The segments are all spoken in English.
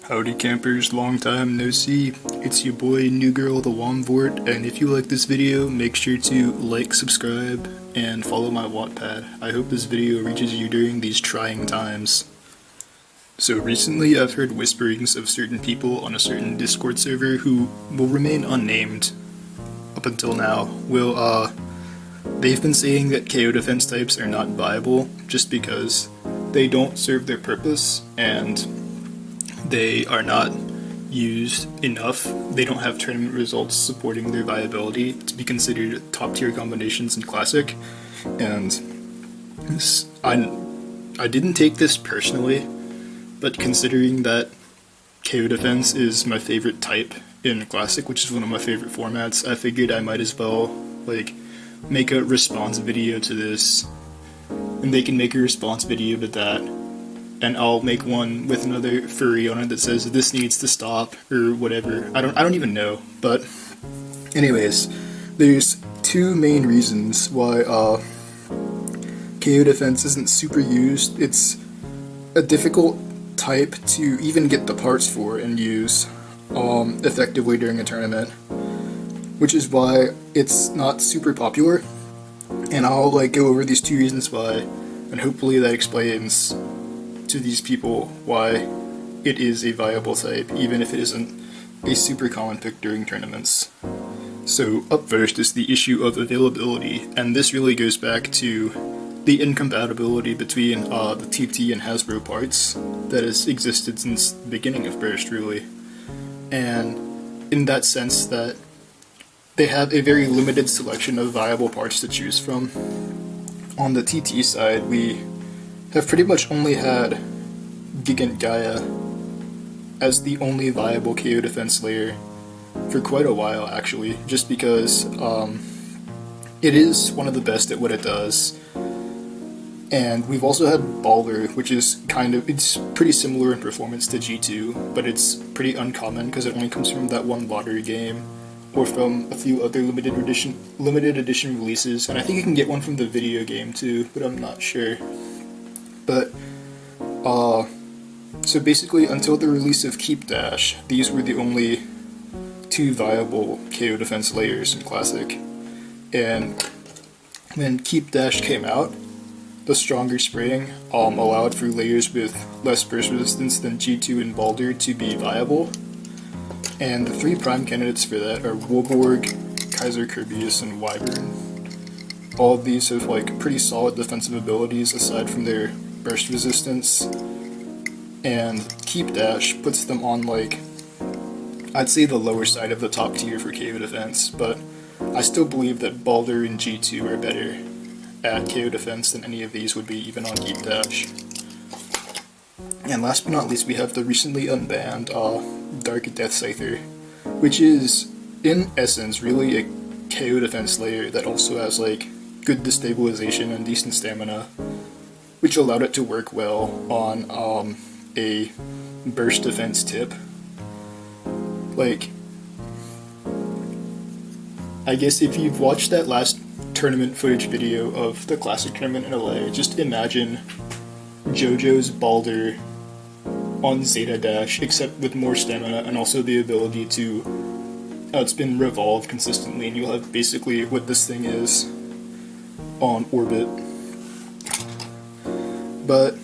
Howdy campers, long time no see. It's your boy New Girl the Womvort, and if you like this video, make sure to like, subscribe, and follow my Wattpad. I hope this video reaches you during these trying times. So recently I've heard whisperings of certain people on a certain Discord server who will remain unnamed up until now. They've been saying that KO defense types are not viable just because they don't serve their purpose and they are not used enough. They don't have tournament results supporting their viability to be considered top tier combinations in Classic. And I didn't take this personally, but considering that KO defense is my favorite type in Classic, which is one of my favorite formats, I figured I might as well make a response video to this, and they can make a response video to that, and I'll make one with another furry on it that says this needs to stop or whatever. I don't even know. But anyways, there's two main reasons why KO defense isn't super used. It's a difficult type to even get the parts for and use effectively during a tournament, which is why it's not super popular. And I'll go over these two reasons why, and hopefully that explains to these people why it is a viable type, even if it isn't a super common pick during tournaments. So up first is the issue of availability, and this really goes back to the incompatibility between the TT and Hasbro parts that has existed since the beginning of Burst, really. And in that sense that they have a very limited selection of viable parts to choose from. On the TT side, we have pretty much only had Gigant Gaia as the only viable KO defense layer for quite a while, actually, just because it is one of the best at what it does. And we've also had Balder, which is it's pretty similar in performance to G2, but it's pretty uncommon because it only comes from that one lottery game, or from a few other limited edition releases, and I think you can get one from the video game too, but I'm not sure. But so basically, until the release of Keep Dash, these were the only two viable KO defense layers in Classic. And when Keep Dash came out, the stronger spraying allowed for layers with less burst resistance than G2 and Balder to be viable. And the three prime candidates for that are Wolborg, Kaiser Kirbyus, and Wyvern. All of these have pretty solid defensive abilities aside from their burst resistance, and Keep Dash puts them on I'd say the lower side of the top tier for KO defense, but I still believe that Balder and G2 are better at KO defense than any of these would be, even on Keep Dash. And last but not least, we have the recently unbanned Dark Death Scyther, which is, in essence, really a KO defense layer that also has good destabilization and decent stamina, which allowed it to work well on a burst defense tip. I guess if you've watched that last tournament footage video of the Classic tournament in LA, just imagine JoJo's Balder on Zeta Dash, except with more stamina and also the ability to outspin Revolve consistently, and you'll have basically what this thing is on Orbit. But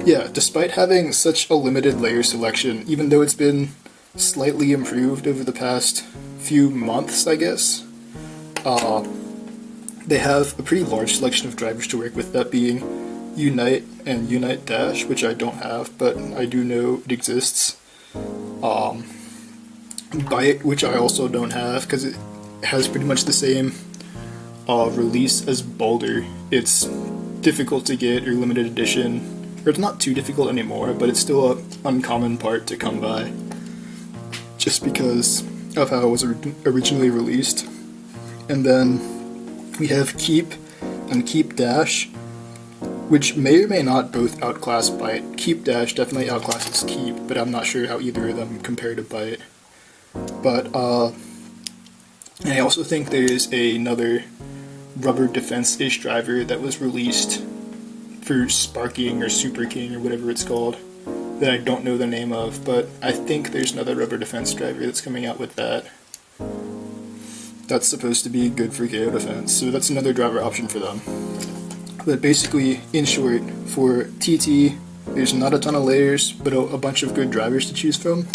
yeah, despite having such a limited layer selection, even though it's been slightly improved over the past few months, I guess, they have a pretty large selection of drivers to work with, that being Unite and Unite Dash, which I don't have, but I do know it exists. Bite, which I also don't have, because it has pretty much the same release as Balder. It's difficult to get, or limited edition, or it's not too difficult anymore, but it's still an uncommon part to come by, just because of how it was originally released. And then we have Keep and Keep Dash, which may or may not both outclass Bite. Keep Dash definitely outclasses Keep, but I'm not sure how either of them compare to Bite. But I also think there's another rubber defense-ish driver that was released for Sparking or Super King or whatever it's called, that I don't know the name of, but I think there's another rubber defense driver that's coming out with that. That's supposed to be good for KO defense, so that's another driver option for them. But basically, in short, for TT, there's not a ton of layers, but a bunch of good drivers to choose from.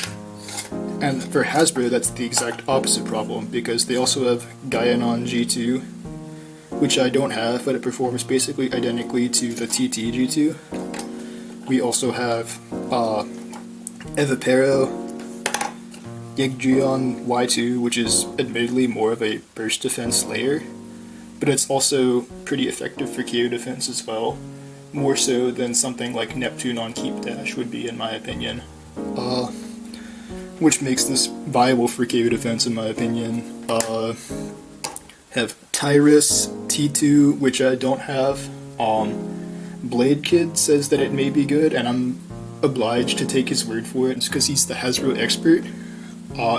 And for Hasbro, that's the exact opposite problem, because they also have Gaianon G2, which I don't have, but it performs basically identically to the TT G2. We also have Evapero Yegdrion Y2, which is admittedly more of a burst defense layer, but it's also pretty effective for KO defense as well, more so than something like Neptune on Keep Dash would be, in my opinion. Which makes this viable for KO defense, in my opinion. Have Tyrus T2, which I don't have. Blade Kid says that it may be good, and I'm obliged to take his word for it because he's the Hasbro expert.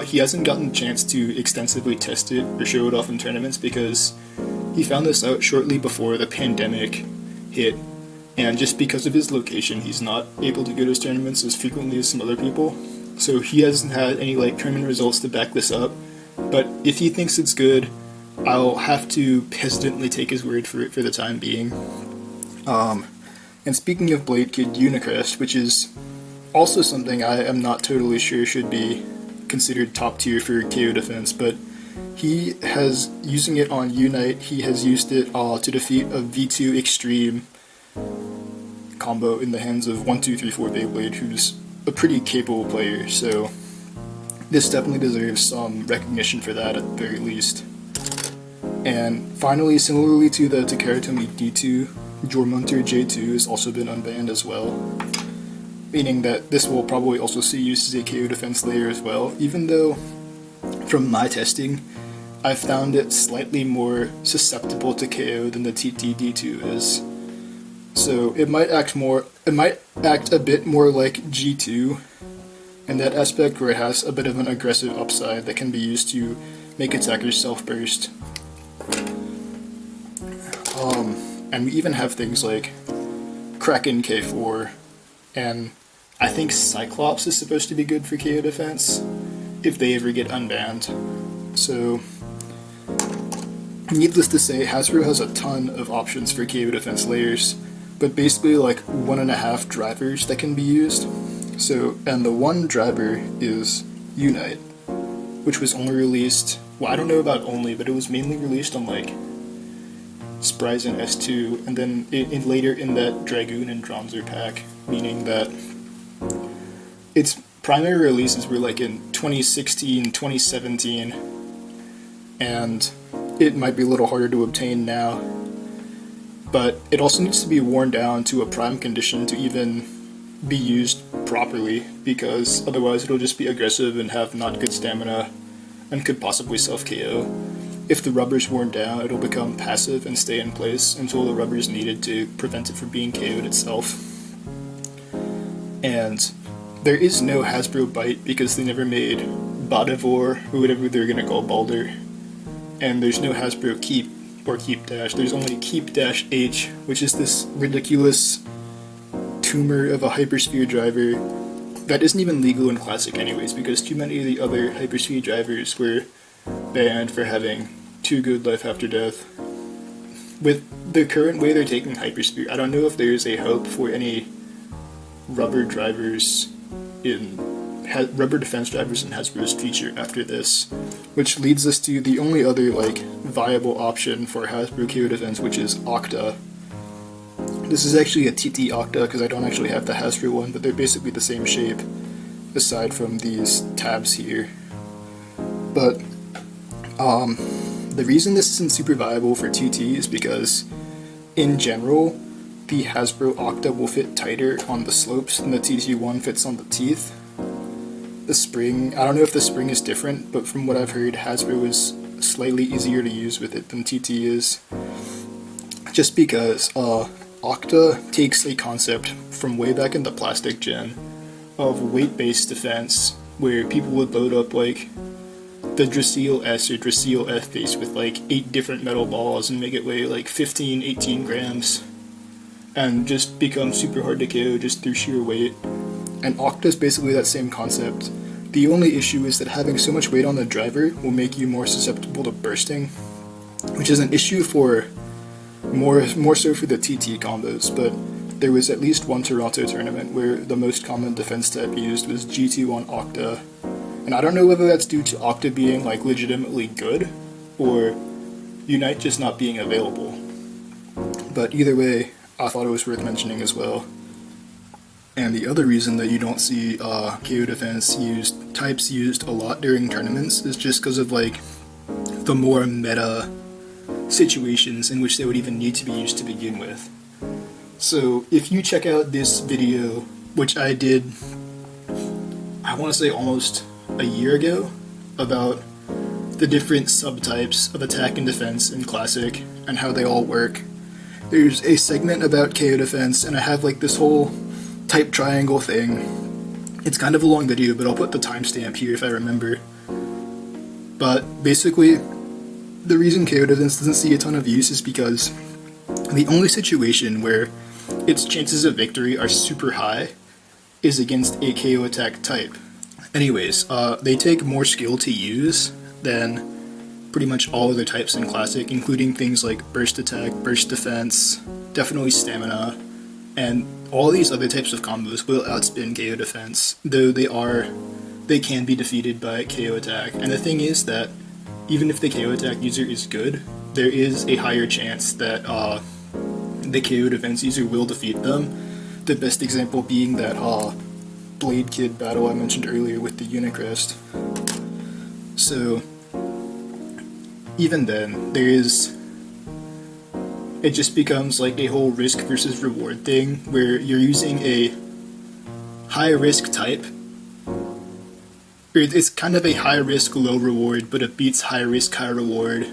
He hasn't gotten a chance to extensively test it or show it off in tournaments because he found this out shortly before the pandemic hit, and just because of his location, he's not able to go to his tournaments as frequently as some other people. So he hasn't had any tournament results to back this up. But if he thinks it's good, I'll have to hesitantly take his word for it for the time being. And speaking of Blade Kid, Unicrest, which is also something I am not totally sure should be considered top tier for KO defense, but he has, using it on Unite, he has used it to defeat a V2 Extreme combo in the hands of 1234 Beyblade, who's a pretty capable player, so this definitely deserves some recognition for that at the very least. And finally, similarly to the Takaratomi D2, Jormunter J2 has also been unbanned as well, meaning that this will probably also see use as a KO defense layer as well, even though from my testing I found it slightly more susceptible to KO than the TT D2 is. So it might act a bit more like G2 in that aspect, where it has a bit of an aggressive upside that can be used to make attackers self-burst. And we even have things like Kraken K4, and I think Cyclops is supposed to be good for KO defense if they ever get unbanned. So, needless to say, Hasbro has a ton of options for KO defense layers, but basically 1.5 drivers that can be used. So, and the one driver is Unite, which was only released, well, I don't know about only, but it was mainly released on Spryzen S2, and then later in that Dragoon and Dronzer pack, meaning that its primary releases were in 2016, 2017, and it might be a little harder to obtain now, but it also needs to be worn down to a prime condition to even be used properly, because otherwise it'll just be aggressive and have not good stamina and could possibly self-KO. If the rubber's worn down, it'll become passive and stay in place until the rubber's needed to prevent it from being KO'd itself. And there is no Hasbro bite because they never made Badivore, or whatever they're gonna call Baldur. And there's no Hasbro Keep or Keep Dash. There's only Keep Dash H, which is this ridiculous tumor of a Hypersphere driver that isn't even legal in Classic anyways, because too many of the other Hypersphere drivers were banned for having too good life after death. With the current way they're taking Hypersphere, I don't know if there's a hope for any rubber drivers rubber defense drivers in Hasbro's future after this, which leads us to the only other viable option for Hasbro KO defense, which is Octa. This is actually a TT Octa because I don't actually have the Hasbro one, but they're basically the same shape aside from these tabs here. But the reason this isn't super viable for TT is because in general the Hasbro Octa will fit tighter on the slopes than the TT1 fits on the teeth. The spring, I don't know if the spring is different, but from what I've heard, Hasbro is slightly easier to use with it than TT is. Just because Octa takes a concept from way back in the plastic gen of weight-based defense, where people would load up the Drasil S or Drasil F base with 8 different metal balls and make it weigh 15, 18 grams, and just become super hard to KO just through sheer weight. and Octa is basically that same concept. The only issue is that having so much weight on the driver will make you more susceptible to bursting, which is an issue for more so for the TT combos, but there was at least one Toronto tournament where the most common defense type used was GT on Octa, and I don't know whether that's due to Octa being like legitimately good, or Unite just not being available. But either way, I thought it was worth mentioning as well. And the other reason that you don't see KO defense types used a lot during tournaments is just because of like the more meta situations in which they would even need to be used to begin with. So if you check out this video, which I did, I want to say almost a year ago, about the different subtypes of attack and defense in Classic and how they all work, there's a segment about KO defense, and I have like this whole type triangle thing. It's kind of a long video, but I'll put the timestamp here if I remember. But basically, the reason KO defense doesn't see a ton of use is because the only situation where its chances of victory are super high is against a KO attack type. Anyways, they take more skill to use than pretty much all other types in Classic, including things like burst attack, burst defense, definitely stamina, and all these other types of combos will outspin KO defense, though they can be defeated by KO attack. And the thing is that even if the KO attack user is good, there is a higher chance that the KO defense user will defeat them. The best example being that Blade Kid battle I mentioned earlier with the Unicrest. So even then, it just becomes like a whole risk versus reward thing, where you're using a high risk type. It's kind of a high risk, low reward, but it beats high risk, high reward.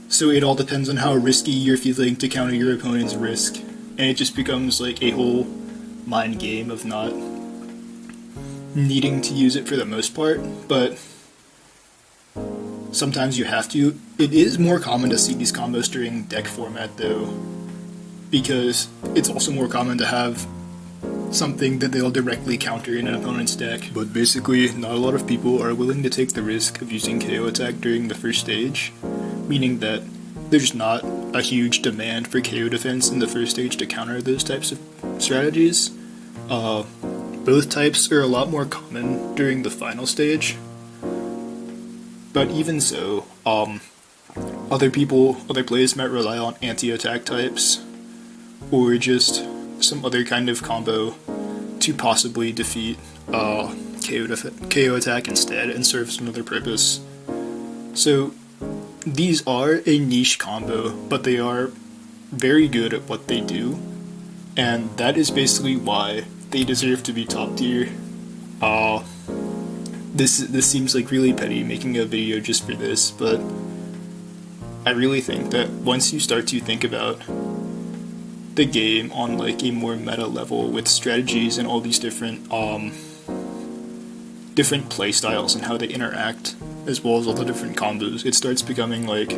So it all depends on how risky you're feeling to counter your opponent's risk. And it just becomes like a whole mind game of not needing to use it for the most part, but sometimes you have to. It is more common to see these combos during deck format though, because it's also more common to have something that they'll directly counter in an opponent's deck. But basically, not a lot of people are willing to take the risk of using KO attack during the first stage, meaning that there's not a huge demand for KO defense in the first stage to counter those types of strategies. Both types are a lot more common during the final stage, but even so, other players might rely on anti-attack types, or just some other kind of combo to possibly defeat KO attack instead and serve some other purpose. So these are a niche combo, but they are very good at what they do, and that is basically why they deserve to be top tier. This seems like really petty making a video just for this, but I really think that once you start to think about the game on like a more meta level with strategies and all these different play styles and how they interact, as well as all the different combos, it starts becoming like,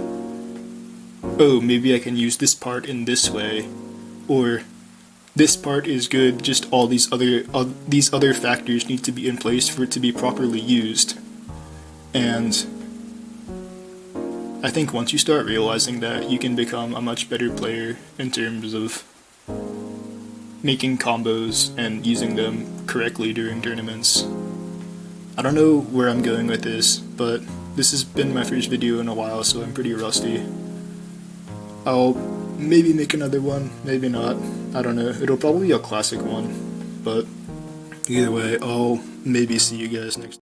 oh, maybe I can use this part in this way, or this part is good, just all these other factors need to be in place for it to be properly used. And I think once you start realizing that, you can become a much better player in terms of making combos and using them correctly during tournaments. I don't know where I'm going with this, but this has been my first video in a while, so I'm pretty rusty. I'll maybe make another one, maybe not. I don't know. It'll probably be a classic one, but either way, I'll maybe see you guys next time.